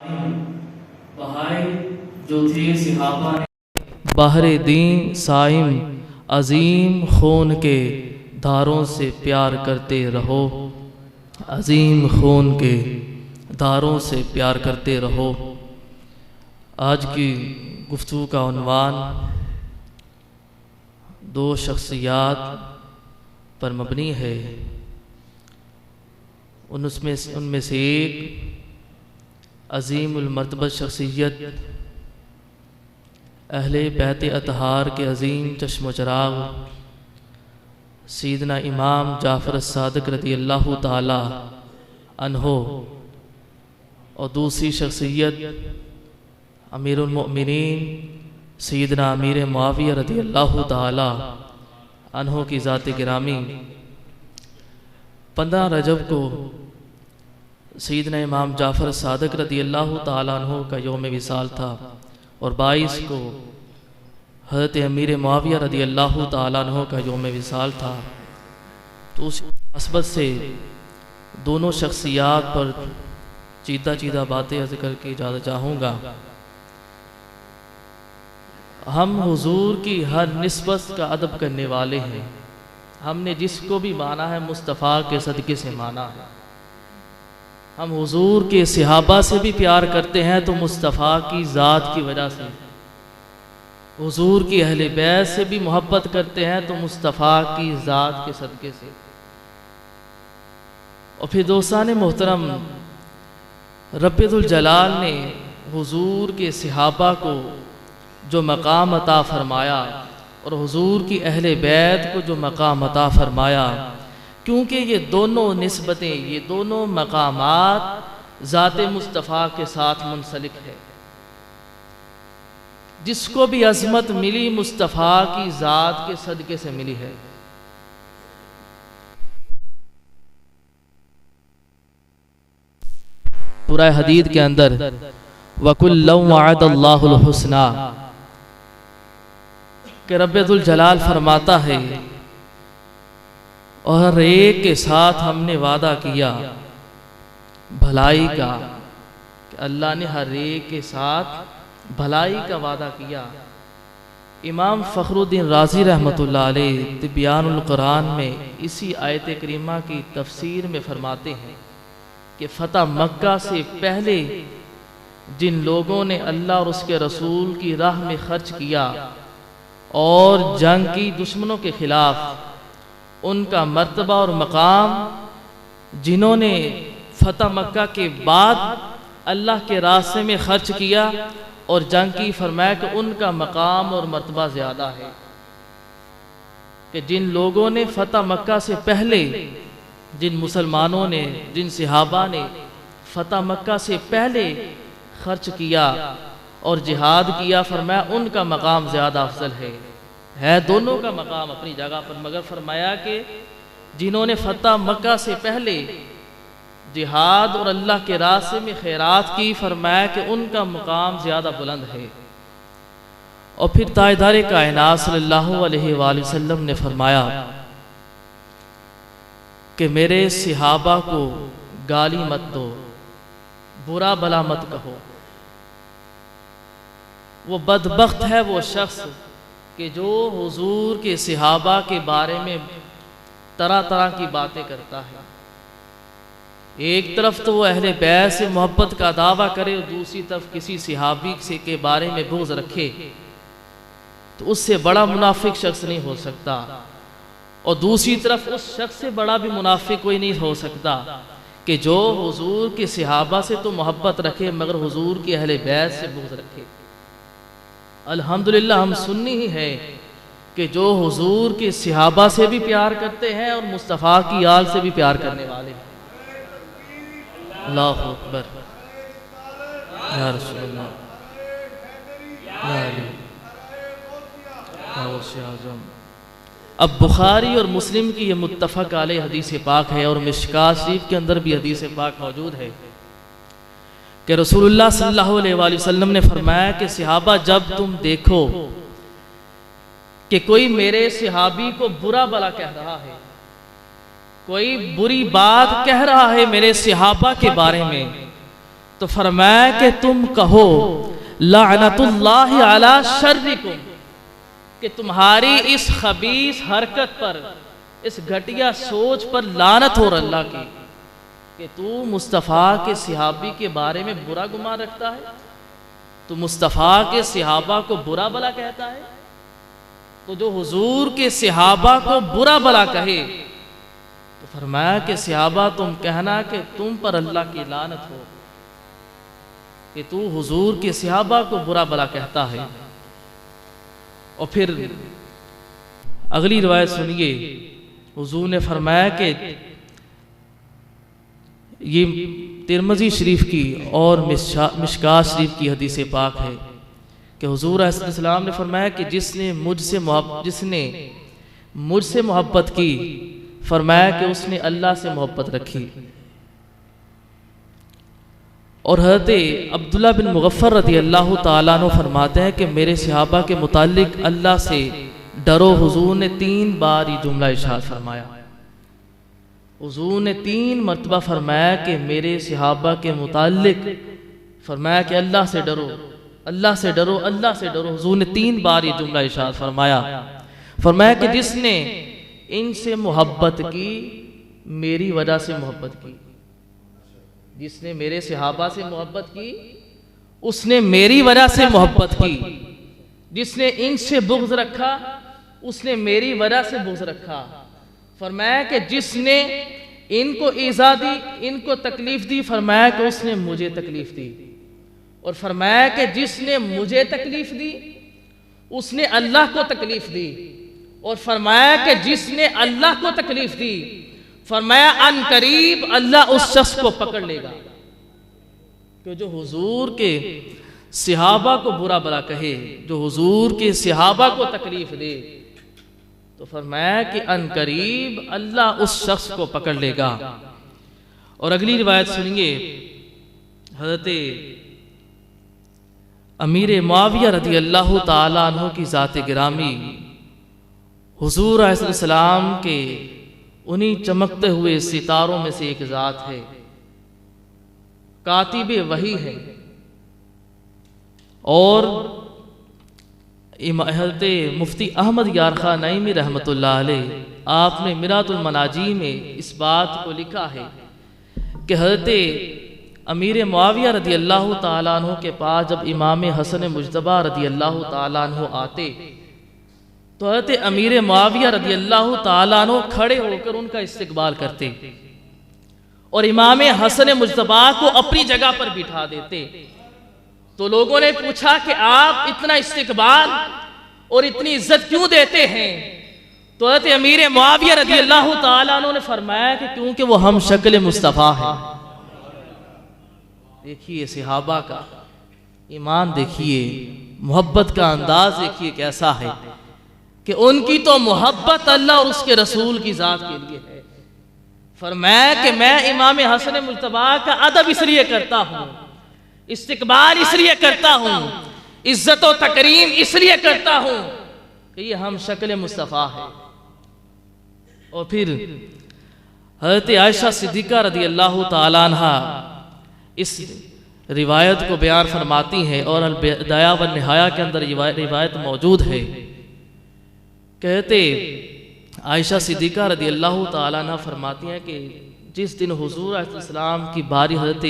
बहाए जो थे सिहाबा ने बहरे दीन साइम अजीम खून के धारों से प्यार करते रहो, अजीम खून के धारों से प्यार करते रहो। आज की गुफ्तगू का उन्वान दो शख्सियात पर मबनी है। उनमें से एक अजीमुल मर्तबा शख्सियत अहले बैत अतहार के अजीम चश्म चराग सैयदना इमाम जाफ़र सादिक रज़ी अल्लाह ताला अन्हो, और दूसरी शख्सियत अमीरुल मोमिनीन सैयदना अमीर मुआविया रज़ी अल्लाह ताला अन्हो की ज़ात गिरामी। 15 रजब को सैयदना इमाम जाफ़र सादिक रज़ी अल्लाह ताला अन्हो का यौम विसाल था और 22 को हज़रत अमीर मुआविया रज़ी अल्लाह ताला अन्हो का यौम विसाल था। तो उस मुनासबत से दोनों शख्सियात पर चीदा बातें अर्ज़ करके इजाज़त चाहूँगा। हम हुजूर की हर निस्बत का अदब करने वाले हैं। हमने जिसको भी माना है मुस्तफ़ा के सदक़े से माना है। हम हुजूर के सहाबा से भी प्यार करते हैं तो मुस्तफ़ा की ज़ात की वजह से। हुजूर की अहले बैत से भी मोहब्बत करते हैं तो मुस्तफ़ा की ज़ात के सदक़े से। और फिर दोस्तान मोहतरम, रब्बुल जलाल ने हुजूर के सहाबा को जो मकाम अता फरमाया और हुजूर की अहले बैत को जो मकाम अता फरमाया, क्योंकि ये दोनों निस्बतें, ये दोनों मकामात ज़ात मुस्तफ़ा के साथ मुंसलिक है। जिसको भी अज़मत मिली मुस्तफ़ा की ज़ात के सदक़े से मिली है। सूरह हदीद के अंदर वकुल्लम वअदल्लाहुल हुस्ना कि रब्बुल जलाल फरमाता है और हर एक के साथ हमने वादा किया भलाई का, कि अल्लाह ने हर एक के साथ भलाई का वादा किया। इमाम फ़खरुद्दीन राज़ी रहमतुल्लाह अलैह तिब्यानुल कुरान में इसी आयत करीमा की तफसीर में फरमाते हैं कि फ़तह मक्का से पहले जिन लोगों ने अल्लाह और उसके रसूल की राह में खर्च किया और जंग की दुश्मनों के खिलाफ, उनका मर्तबा और मकाम, जिन्होंने फ़तह मक्का के बाद अल्लाह के रास्ते में खर्च किया और जंग की, फरमाया कि उनका मकाम और मर्तबा ज़्यादा है। कि जिन लोगों ने फ़तह मक्का से पहले, जिन मुसलमानों ने, जिन सहाबा ने फ़तह मक्का से पहले खर्च किया और जिहाद किया, फरमाया उनका मकाम ज़्यादा अफजल है दोनों का मकाम अपनी जगह पर, मगर फरमाया कि जिन्होंने फ़तह मक्का से पहले जिहाद और अल्लाह के रास्ते में खैरात की, फरमाया कि उनका मकाम ज़्यादा बुलंद है। और फिर ताजदार कायनात सल्लल्लाहु अलैहि वसल्लम ने फरमाया कि मेरे सहाबा को गाली मत दो, बुरा भला मत कहो। वो बदबख्त है वो शख्स कि जो हुजूर के सहाबा के बारे में तरह तरह की बातें करता है। एक तरफ तो वो अहले बैत से मोहब्बत का दावा करे और दूसरी तरफ किसी सहाबी से के बारे में बुग़्ज़ रखे, तो उससे बड़ा मुनाफिक शख्स नहीं हो सकता। और दूसरी तरफ उस शख्स से बड़ा भी मुनाफिक कोई नहीं हो सकता कि जो हुजूर के सहाबा से तो मोहब्बत रखे मगर हुजूर की अहले बैत से बुग़्ज़ रखे। अल्हम्दुलिल्लाह हम सुन्नी ही है कि जो हुजूर के सहाबा से भी प्यार करते हैं और मुस्तफ़ा की आल से भी प्यार करने वाले हैं। अल्लाहु अकबर, या रसूलल्लाह, या अली, या गौसे आज़म। अब बुखारी और मुस्लिम की ये मुत्तफ़क़ अलैह हदीस पाक है और मिशकात शरीफ के अंदर भी हदीस पाक मौजूद है कि रसूलुल्लाह सल्लल्लाहु अलैहि वसल्लम ने फरमाया कि सहाबा, जब तुम देखो कि कोई मेरे सहाबी को बुरा भला कह रहा है, कोई बुरी बात कह रहा है मेरे सहाबा के बारे में, तो फरमाया कि तुम कहो लानतुल्लाहि अला शर्रिकुम, कि तुम्हारी इस खबीस हरकत पर, इस घटिया सोच पर लानत हो अल्लाह की, कि तू मुस्तफ़ा के सहाबी के बारे में बुरा गुमान रखता है, तू मुस्तफ़ा के सहाबा को बुरा भला कहता है। तो जो हुजूर के सहाबा को बुरा भला कहे तो फरमाया कि सहाबा तुम कहना कि तुम पर अल्लाह की लानत हो कि तू हुजूर के सहाबा को बुरा भला कहता है। और फिर अगली रिवायत सुनिए, हुजूर ने फरमाया कि ये तिरमिज़ी शरीफ की और मिशकात शरीफ की हदीस पाक है कि हुजूर अलैहिस्सलाम ने फरमाया कि जिसने मुझसे मोहब्बत की, फरमाया कि उसने अल्लाह से मोहब्बत रखी। और हज़रत अब्दुल्ला बिन मुग़फ़्फ़र रज़ी अल्लाह ताला अन्हु फरमाते हैं कि मेरे सहाबा के मुतालिक अल्लाह से डरो, हुजूर ने 3 बार ये जुमला इरशाद फरमाया। हुजूर ने 3 मरतबा फरमाया कि मेरे सहाबा के मुतालिक, फरमाया कि अल्लाह से डरो, अल्लाह से डरो, अल्लाह से डरो। हुजूर ने 3 बार ये जुमला इरशाद फरमाया। फरमाया कि जिसने इनसे मोहब्बत की, मेरी वजह से मोहब्बत की, जिसने मेरे सहाबा से मोहब्बत की उसने मेरी वजह से मोहब्बत की, जिसने इनसे बुग़्ज़ रखा उसने मेरी वजह से बुग़्ज़ रखा। फरमाया कि जिसने इनको ईज़ा दी, इनको तकलीफ दी, फरमाया कि उसने मुझे तकलीफ दी। और फरमाया कि जिसने मुझे तकलीफ दी उसने अल्लाह को तकलीफ दी। और फरमाया कि जिसने अल्लाह को तकलीफ दी, फरमाया अन करीब अल्लाह उस शख्स को पकड़ लेगा। कि जो हुजूर के सहाबा को बुरा भला कहे, जो हुजूर के सहाबा को तकलीफ दे, तो फरमाया कि अन करीब अल्लाह उस शख्स को पकड़ लेगा। और अगली रिवायत सुनिए, हज़रत अमीर मुआविया रज़ी अल्लाह ताला अन्हु की ज़ात गिरामी हुजूर अलैहिस्सलाम के उन्हीं चमकते हुए सितारों में से एक ज़ात है, कातिब वही है। और हज़रत मुफ्ती अहमद यार खान नईमी रहमतुल्लाह अलैह, आपने मिरातुल मनाजी में इस बात को लिखा है कि हज़रत अमीर मुआविया रज़ी अल्लाह ताला अन्हु के पास जब इमाम हसन मुज्तबा रज़ी अल्लाह ताला अन्हु आते तो हज़रत अमीर मुआविया रज़ी अल्लाह ताला अन्हु खड़े होकर उनका इस्तकबाल करते और इमाम हसन मुज्तबा को अपनी जगह पर बिठा देते। तो लोगों ने पूछा कि आप इतना इस्तकबाल और इतनी इज्जत क्यों देते हैं? तो हज़रत अमीर मुआविया रज़ी अल्लाह ताला अन्हु ने फरमाया कि क्योंकि वो हम शक्ल मुस्तफ़ा है। देखिए सहाबा का ईमान, देखिए मोहब्बत का अंदाज देखिए कैसा है कि उनकी तो मोहब्बत अल्लाह और उसके रसूल की ज़ात के लिए है। फरमाया कि मैं इमाम हसन मुज्तबा का अदब इसलिए करता हूँ, इस्तकबाल इसलिए करता हूँ, इज्जत और तकरीम इसलिए करता हूँ कि ये हम शक्ल मुस्तफ़ा है। और फिर हज़रत आयशा सिद्दीक़ा रज़ी अल्लाह ताला अन्हा इस रिवायत को बयान फरमाती हैं और अल-बिदाया व निहाया के अंदर रिवायत मौजूद है। कहते आयशा सिद्दीक़ा रज़ी अल्लाह ताला अन्हा फरमाती हैं कि जिस दिन हुजूर अलैहिस्सलाम की बारी हज़रत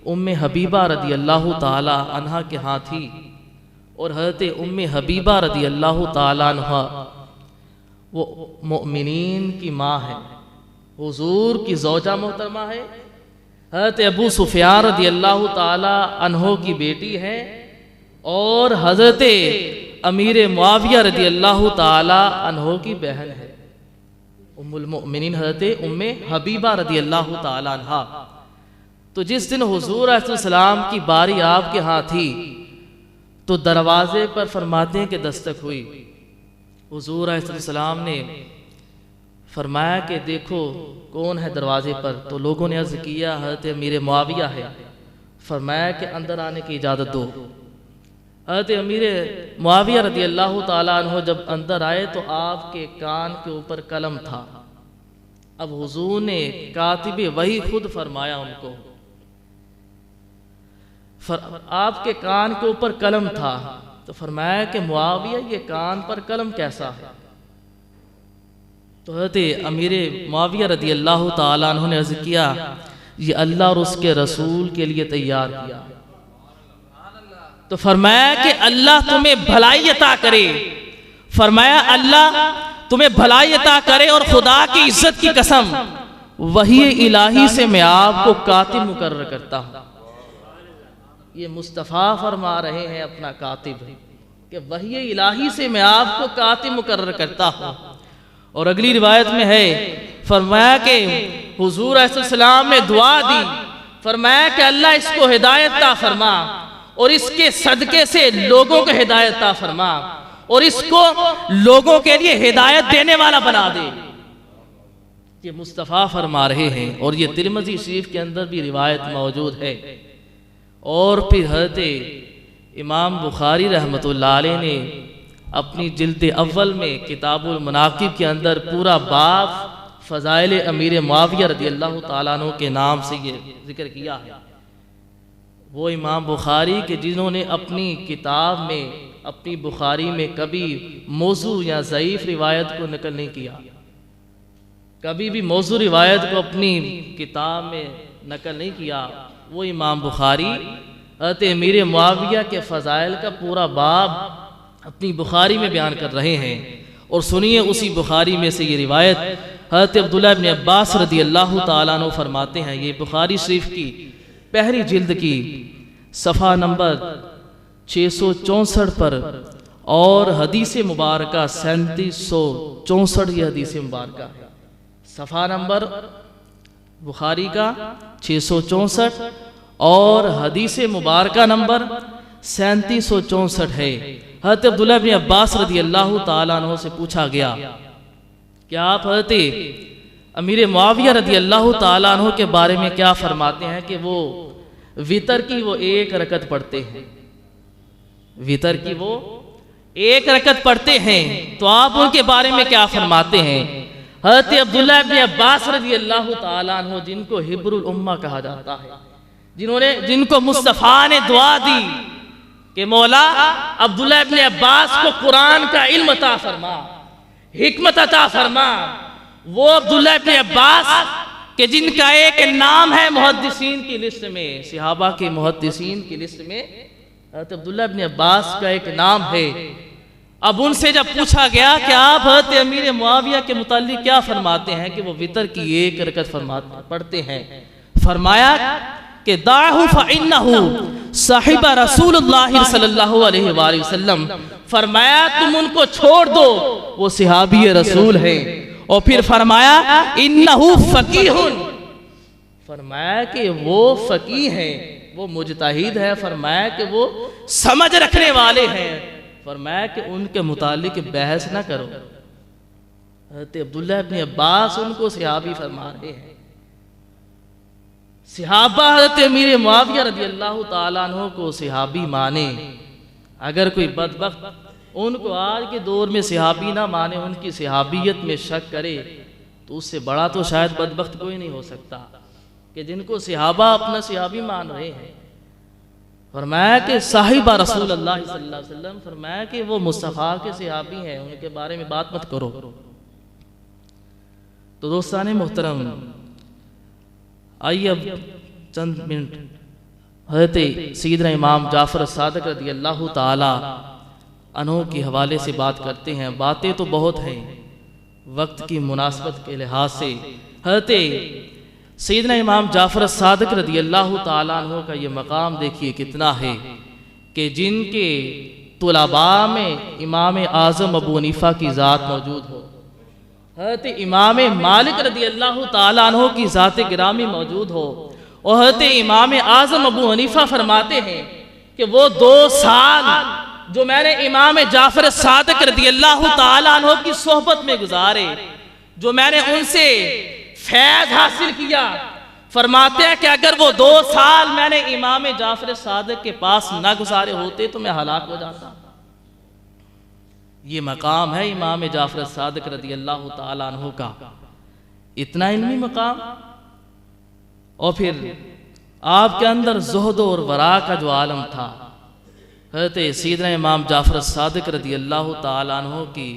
उम्मे हबीबा रज़ी अल्लाह ताला अन्हा के यहाँ थी और हज़रत उम्मे हबीबा रज़ी अल्लाह ताला अन्हा वो मोमिनीन की माँ है, हुजूर की ज़ौजा मोहतरमा है, हज़रत अबू सुफियान रज़ी अल्लाह ताला अन्हो की बेटी है और हज़रत अमीर मुआविया रज़ी अल्लाह ताला अन्हो की बहन है, उम्मुल मोमिनीन हज़रत उम्मे हबीबा रज़ी अल्लाह ताला अन्हा। तो जिस दिन हुजूर अलैहिस्सलाम की बारी आपके यहाँ थी तो दरवाजे पर फरमाते हैं कि दस्तक हुई। हुजूर अलैहिस्सलाम ने फरमाया कि देखो कौन है दरवाजे पर। तो लोगों ने अर्ज़ किया हज़रत अमीर मुआविया है। फरमाया कि अंदर आने की इजाज़त दो। हज़रत अमीर मुआविया रज़ी अल्लाह ताला अन्हु जब अंदर आए तो आपके कान के ऊपर कलम था। अब हुजूर ने कातिब वही खुद फरमाया उनको आपके कान के ऊपर कलम था। तो फरमाया कि मुआविया ये कान पर कलम कैसा है? तो हज़रत अमीर मुआविया रदी अल्लाह ताला अन्हु ने अर्ज़ किया, ये अल्लाह और उसके रसूल के लिए तैयार किया। तो फरमाया कि अल्लाह तुम्हें भलाई अता करे, फरमाया अल्लाह तुम्हें भलाई अता करे, और खुदा की इज्जत की कसम वही इलाही से मैं आपको कातिब मुकर्रर करता हूँ। ये मुस्तफ़ा फरमा रहे हैं अपना कातिब कि वही इलाही से मैं आपको कातिब मुकर्रर करता हूँ। और अगली रिवायत में है, फरमाया कि हुजूर अलैहिस्सलाम ने दुआ दी, फरमाया कि अल्लाह इसको हिदायत ता फरमा और इसके सदके से लोगों को हिदायत ता फरमा और इसको लोगों के लिए हिदायत देने वाला बना दे। ये मुस्तफ़ा फरमा रहे हैं और ये तिरमिज़ी शरीफ के अंदर भी रिवायत मौजूद है। और फिर हज़रत इमाम बुखारी रहमतुल्लाह अलैह ने अपनी जिल्द अव्वल में किताबुल मनाकिब के अंदर पूरा बाब फ़ज़ाइल अमीर मुआविया रज़ी अल्लाह ताला अन्हु के नाम से ये जिक्र किया है। वो इमाम बुखारी के जिन्होंने अपनी किताब में, अपनी बुखारी में कभी मौजू या ज़ईफ़ रिवायत को नकल नहीं किया, कभी भी मौजू रिवायत को अपनी किताब में नकल नहीं किया। वो इमाम बुखारी हज़रत अमीर मुआविया के फ़ज़ाइल का पूरा बाब अपनी बुखारी में बयान कर रहे हैं। और सुनिए उसी बुखारी में से ये रिवायत हज़रत अब्दुल्लाह इब्न अब्बास रज़ी अल्लाह ताला अन्हु फरमाते हैं, ये बुखारी शरीफ की पहली जिल्द की सफ़ा नंबर 664 पर और हदीस मुबारक 3764 ये हदीस मुबारक है। सफ़ा नंबर बुखारी का 664 और हदीस मुबारक नंबर 3764 है। हज़रत अब्दुल्लाह इब्न अब्बास रज़ी अल्लाह ताला अन्हु से पूछा गया कि आप हज़रत अमीर मुआविया रज़ी अल्लाह ताला अन्हु के बारे में क्या फरमाते हैं कि वो वितर की वो एक रकत पढ़ते हैं, वितर की वो एक रकत पढ़ते हैं, तो आप उनके बारे में क्या फरमाते हैं? हज़रत अब्दुल्लाह इब्न अब्बास रज़ी अल्लाह ताला अन्हु जिनको हिब्रुल उम्मा कहा जाता है, जिनको मुस्तफ़ा ने दुआ दी कि मौला अब्दुल्लाह इब्न अब्बास को कुरान का इल्म अता फरमा, हिकमत अता फरमा, वो अब्दुल्लाह इब्न अब्बास कि जिनका एक नाम है मुहद्दिसीन की लिस्ट में, सहाबा के मुहद्दिसीन की लिस्ट में हज़रत अब्दुल्लाह इब्न अब्बास का एक नाम है। अब उनसे जब पूछा गया कि आप हज़रत अमीर मुआविया के मुताल्लिक क्या फरमाते हैं कि वो वितर की एक रकत पढ़ते हैं, फरमाया कि दाहु फ़इन्नहु साहिब रसूलुल्लाह सल्लल्लाहु अलैहि वसल्लम, फरमाया तुम उनको छोड़ दो, वो सहाबी रसूल है। और फिर फरमाया इन्नहु फ़क़ीहुन, फरमाया कि वो फ़क़ीह है, वो मुजतहिद है, फरमाया कि वो समझ रखने वाले हैं, फरमाया कि उनके मुतालिक बहस ना करो। हज़रत अब्दुल्लाह इब्न अब्बास उनको सहाबी फरमा रहे हैं। सहाबा हज़रत अमीर मुआविया रज़ी अल्लाह ताला अन्हु को सहाबी माने, अगर कोई बदबख्त उनको आज के दौर में सहाबी ना माने, उनकी सहाबियत में शक करे, तो उससे बड़ा तो शायद बदबख्त कोई नहीं हो सकता कि जिनको सहाबा अपना सहाबी मान रहे हैं। फरमाया कि साहिबा रसूलुल्लाह सल्लल्लाहु अलैहि वसल्लम, फरमाया कि वो मुस्तफ़ा के सहाबी हैं, उनके बारे में बात मत करो। तो दोस्ताने मोहतरम, आइए अब चंद मिनट हज़रत सैयदना इमाम जाफ़र सादिक़ रज़ी अल्लाह ताला अन्हु के हवाले से बात करते हैं। बातें तो बहुत हैं, वक्त की मुनासबत के लिहाज से हज़रत सैयदना इमाम जाफ़र सादिक़ रज़ी अल्लाह ताला अन्हु का ये मकाम देखिए कितना है कि जिनके तुलबा में इमाम आज़म अबू हनीफ़ा की ज़ात मौजूद हो, हज़रत इमाम मालिक रज़ी अल्लाह ताला अन्हु की ज़ात गिरामी मौजूद हो, और हज़रत इमाम आज़म अबू हनीफ़ा फरमाते हैं कि वो 2 साल जो मैंने इमाम जाफ़र सादिक़ रज़ी अल्लाह ताला अन्हु की सोहबत में गुजारे, जो मैंने उनसे फैज़ हासिल किया, फरमाते हैं कि अगर वो 2 साल मैंने इमाम जाफ़र सादिक़ के पास ना गुजारे होते तो मैं हलाक हो जाता। ये मकाम है इमाम जाफ़र सादिक़ रज़ी अल्लाह ताला अन्हु का, इतना इल्मी मकाम। और फिर आपके अंदर ज़ुहद और वरा का जो आलम था। हज़रत सैयदना इमाम जाफ़र सादिक रज़ी अल्लाह ताला अन्हु की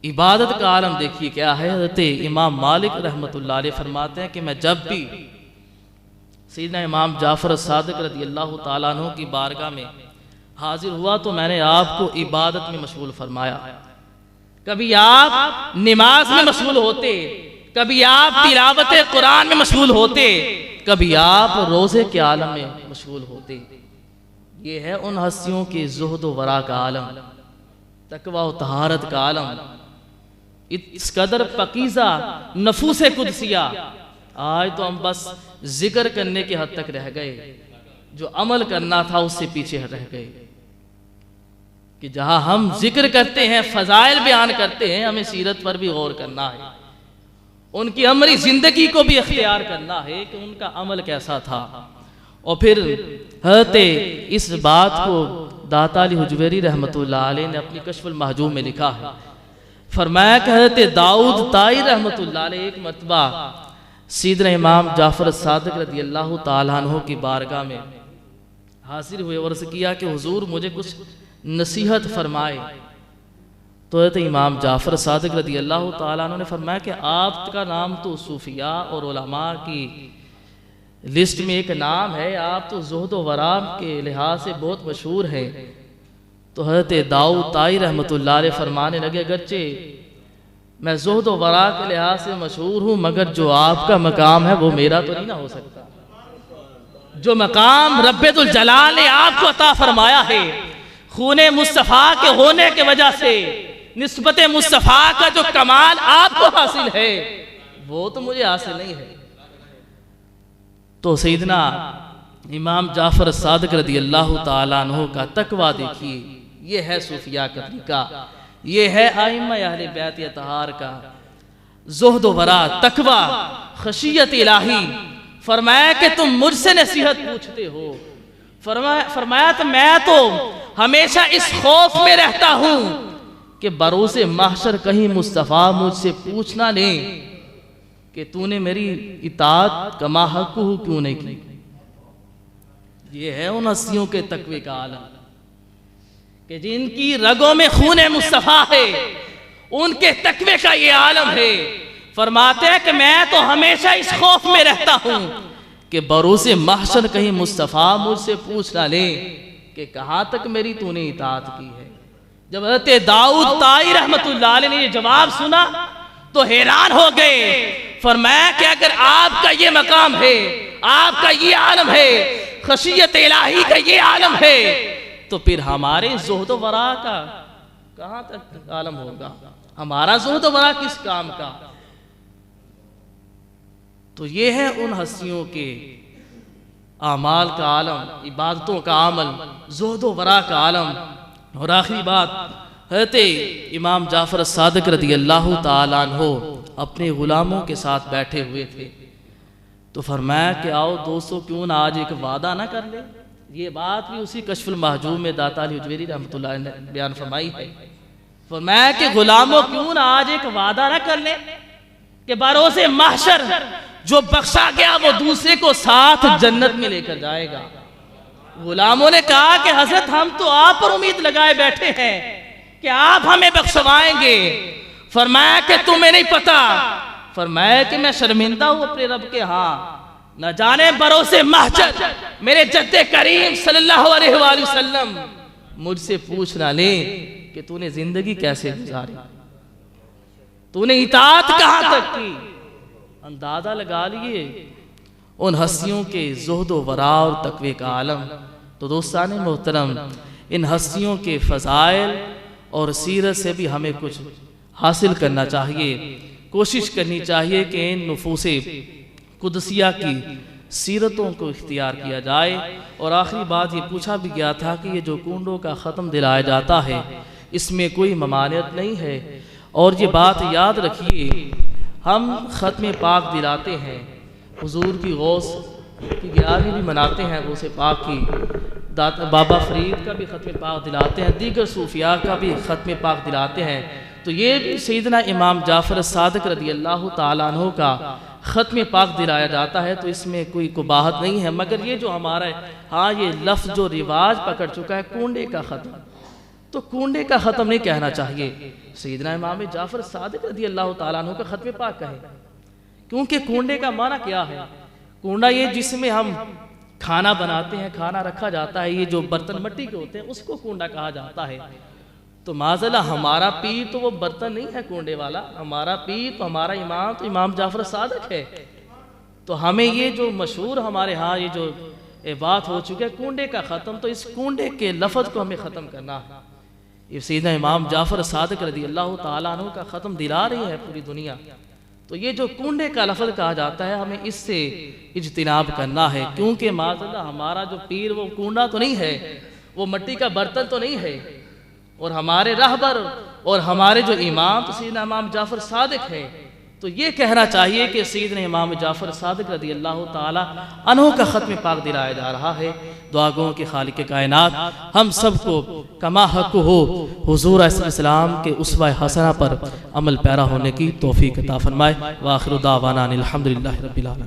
इबादत का आलम देखिए क्या है। हज़रत इमाम मालिक रहमतुल्लाह अलैह फरमाते हैं कि मैं जब भी सैयदना इमाम जाफ़र सादिक रज़ी अल्लाह ताला अन्हु की बारगाह में हाजिर हुआ तो मैंने आपको इबादत में मशगूल फरमाया। कभी आप नमाज में मशगूल होते, कभी आप तिलावत कुरान में मशगूल होते, कभी आप रोज़े के आलम में मशगूल होते। ये है उन हस्तियों के ज़ुहद व वरा का आलम, तकवा व तहारत का आलम। इस कदर पकीज़ा नफूस कुदसिया। आज तो हम बस जिक्र करने के हद तक रह गए, जो अमल करना था उससे पीछे रह गए। कि जहां हम जिक्र करते हैं, फजाइल बयान करते हैं, हमें सीरत पर भी गौर करना है, उनकी अमरी जिंदगी को भी इख्तियार करना है कि उनका अमल कैसा था। और फिर हते इस बात को दाता अली हुजवेरी रहमतुल्लाह अलैह ने अपनी कश्फुल महजूब में लिखा है। फरमाया कहते दाऊद ताई रहमतुल्लाह अलैह एक मरतबा सैयदना इमाम जाफ़र सादिक रज़ी अल्लाह ताला अन्हु की बारगाह में हाजिर हुए और अर्ज़ किया कि हुजूर मुझे कुछ नसीहत फरमाए। तो इमाम जाफ़र सादिक रज़ी अल्लाह ताला अन्हु ने फरमाया कि आपका नाम तो सूफिया और उलमा की लिस्ट में एक नाम है, आप तो ज़ुहद व वरा के लिहाज से बहुत मशहूर हैं। तो हज़रत दाऊद ताई रहमतुल्लाह अलैह फरमाने लगे अगरचे मैं ज़ुहद व वरा के लिहाज से मशहूर हूँ, मगर जो आपका मकाम है वो मेरा तो नहीं ना हो सकता। जो मकाम रब्बुल जलाल ने आपको अता फरमाया है, खूने मुस्तफ़ा के होने के वजह से निस्बत मुस्तफ़ा का जो कमाल आपको हासिल है वो तो मुझे हासिल नहीं है। तो सैयदना इमाम जाफ़र सादिक रज़ी अल्लाह ताला अन्हु का तकवा देखिए, ये है सूफिया का तरीका, ये है आइम्मा अहले बैत अतहार का ज़ुहद व वरा, तकवा, खशियत इलाही। फरमाया कि तुम मुझसे नसीहत पूछते हो, फरमाया तो मैं तो हमेशा इस खौफ में रहता हूं कि बरोसे महशर कहीं मुस्तफ़ा मुझसे पूछना ले कि तूने मेरी इताअत कमा हक़्क़ु क्यों नहीं की। ये है उन हस्तियों के तकवे का आलम कि जिनकी रगों में खून मुस्तफ़ा है, उनके तकवे का ये आलम है। फरमाते हैं कि मैं तो हमेशा इस खौफ में रहता हूं कि बरोसे महशर कहीं मुस्तफ़ा मुझसे पूछ ना ले कि कहाँ तक मेरी तूने इताअत की है। जब हज़रत दाऊद ताई रहमतुल्लाह अलैह ने ये जवाब सुना तो हैरान हो गए। फरमाया कि अगर आपका ये मकाम है, आपका ये आलम है, खशियत इलाही का ये आलम है, तो फिर हमारे ज़ुहद व वरा का कहाँ तक आलम होगा, हमारा ज़ुहद व वरा किस काम का। तो ये है उन हस्तियों के आमाल का आलम, इबादतों का अमल, ज़ुहद व वरा का आलम। और आखिरी बात, हज़रत इमाम जाफ़र सादिक रज़ी अल्लाह ताला अन्हु अपने गुलामों के साथ बैठे हुए थे तो फरमाया कि आओ दोस्तों क्यों ना आज एक वादा ना कर ले। ये बात भी उसी कश्फुल महजूब में दाता अली हुजवेरी रहमतुल्लाह ने बयान फरमाई है। फरमाया कि गुलामों क्यों ना आज एक वादा ना कर ले कि बरोसे महशर जो बख्शा गया वो दूसरे को साथ जन्नत में लेकर जाएगा। गुलामों ने कहा कि हजरत हम तो आप पर उम्मीद लगाए बैठे हैं कि आप हमें बख्शवाएंगे। फरमाया कि तुम्हें नहीं पता, फरमाया कि मैं शर्मिंदा हूं अपने रब के यहाँ, न जाने बरोसे महशर मेरे जद्दे करीम सल्लल्लाहु अलैहि वसल्लम मुझसे पूछ ना ले कि तूने जिंदगी कैसे गुजारी, तूने इताअत कहां तक की। अंदाजा लगा लिए उन हस्तियों के ज़ुहद व वरा और तकवे का आलम। तो दोस्ताने मोहतरम, इन हस्तियों के फ़ज़ाइल और सीरत से भी हमें कुछ हासिल करना चाहिए, कोशिश करनी चाहिए कि इन नुफूसे कुदसिया की सीरतों को इख्तियार किया जाए। और आखिरी बात ये पूछा भी गया था कि ये जो कुंडों का ख़त्म दिलाया जाता है इसमें कोई ममानियत नहीं है। और ये बात याद रखिए, हम ख़त्म पाक दिलाते हैं, हुजूर की गौस की 11वीं भी मनाते हैं, गौसे पाक की, बाबा फरीद का भी ख़त्म पाक दिलाते हैं, दीगर सूफिया का भी ख़त्म पाक दिलाते हैं। तो ये भी सैयदना इमाम जाफ़र सादिक रज़ी अल्लाह ताला अन्हु का ख़त्म पाक दिलाया जाता है तो इसमें कोई कुबाहत नहीं है, मगर ये जो हमारा हाँ ये लफ्ज़ जो रिवाज पकड़ चुका है कूंडे का ख़त्म, तो कूंडे का ख़त्म नहीं कहना चाहिए। सैयदना इमाम जाफ़र सादिक़ रज़ी अल्लाह ताला अन्हु का ख़त्म पाक कहे, क्योंकि कूंडे का माना क्या है? कूंडा ये जिसमें हम खाना बनाते हैं, खाना रखा जाता है, ये जो बर्तन मिट्टी के होते हैं उसको कूंडा कहा जाता है। तो माज़ल्ला हमारा पीर तो वो बर्तन नहीं है कूंडे वाला, हमारा पीर तो हमारा इमाम तो इमाम जाफ़र सादिक़ है। तो हमें ये जो मशहूर हमारे यहाँ ये जो बात हो चुकी है कूंडे का ख़त्म, तो इस कूंडे के लफ्ज़ को हमें ख़त्म करना है। ये सीधा इमाम जाफ़र सादिक़ रज़ी अल्लाह ताला अन्हु का ख़त्म दिला रही है पूरी दुनिया। तो ये जो कूंडे का लफ्ज़ कहा जाता है हमें इससे इज्तिनाब करना है, क्योंकि माज़ल्ला हमारा जो पीर वो कूंडा तो नहीं है, वो मिट्टी का बर्तन तो नहीं है, और हमारे रहबर और हमारे जो इमाम तो सीधना इमाम जाफ़र सादिक़ है। तो ये कहना चाहिए कि सीधना इमाम जाफ़र सादिक़ रज़ी अल्लाह ताला अन्हु का ख़त्म पाक दिलाया जा रहा है। दुआ गो के खालिक कायनात हम सबको कमा हक हो हुज़ूर इस्लाम के उस्वा हसना पर अमल पैरा होने की तौफ़ीक़ अता फ़रमाए। व आख़िरु दावाना अनिल हम्दुलिल्लाहि रब्बिल आलमीन।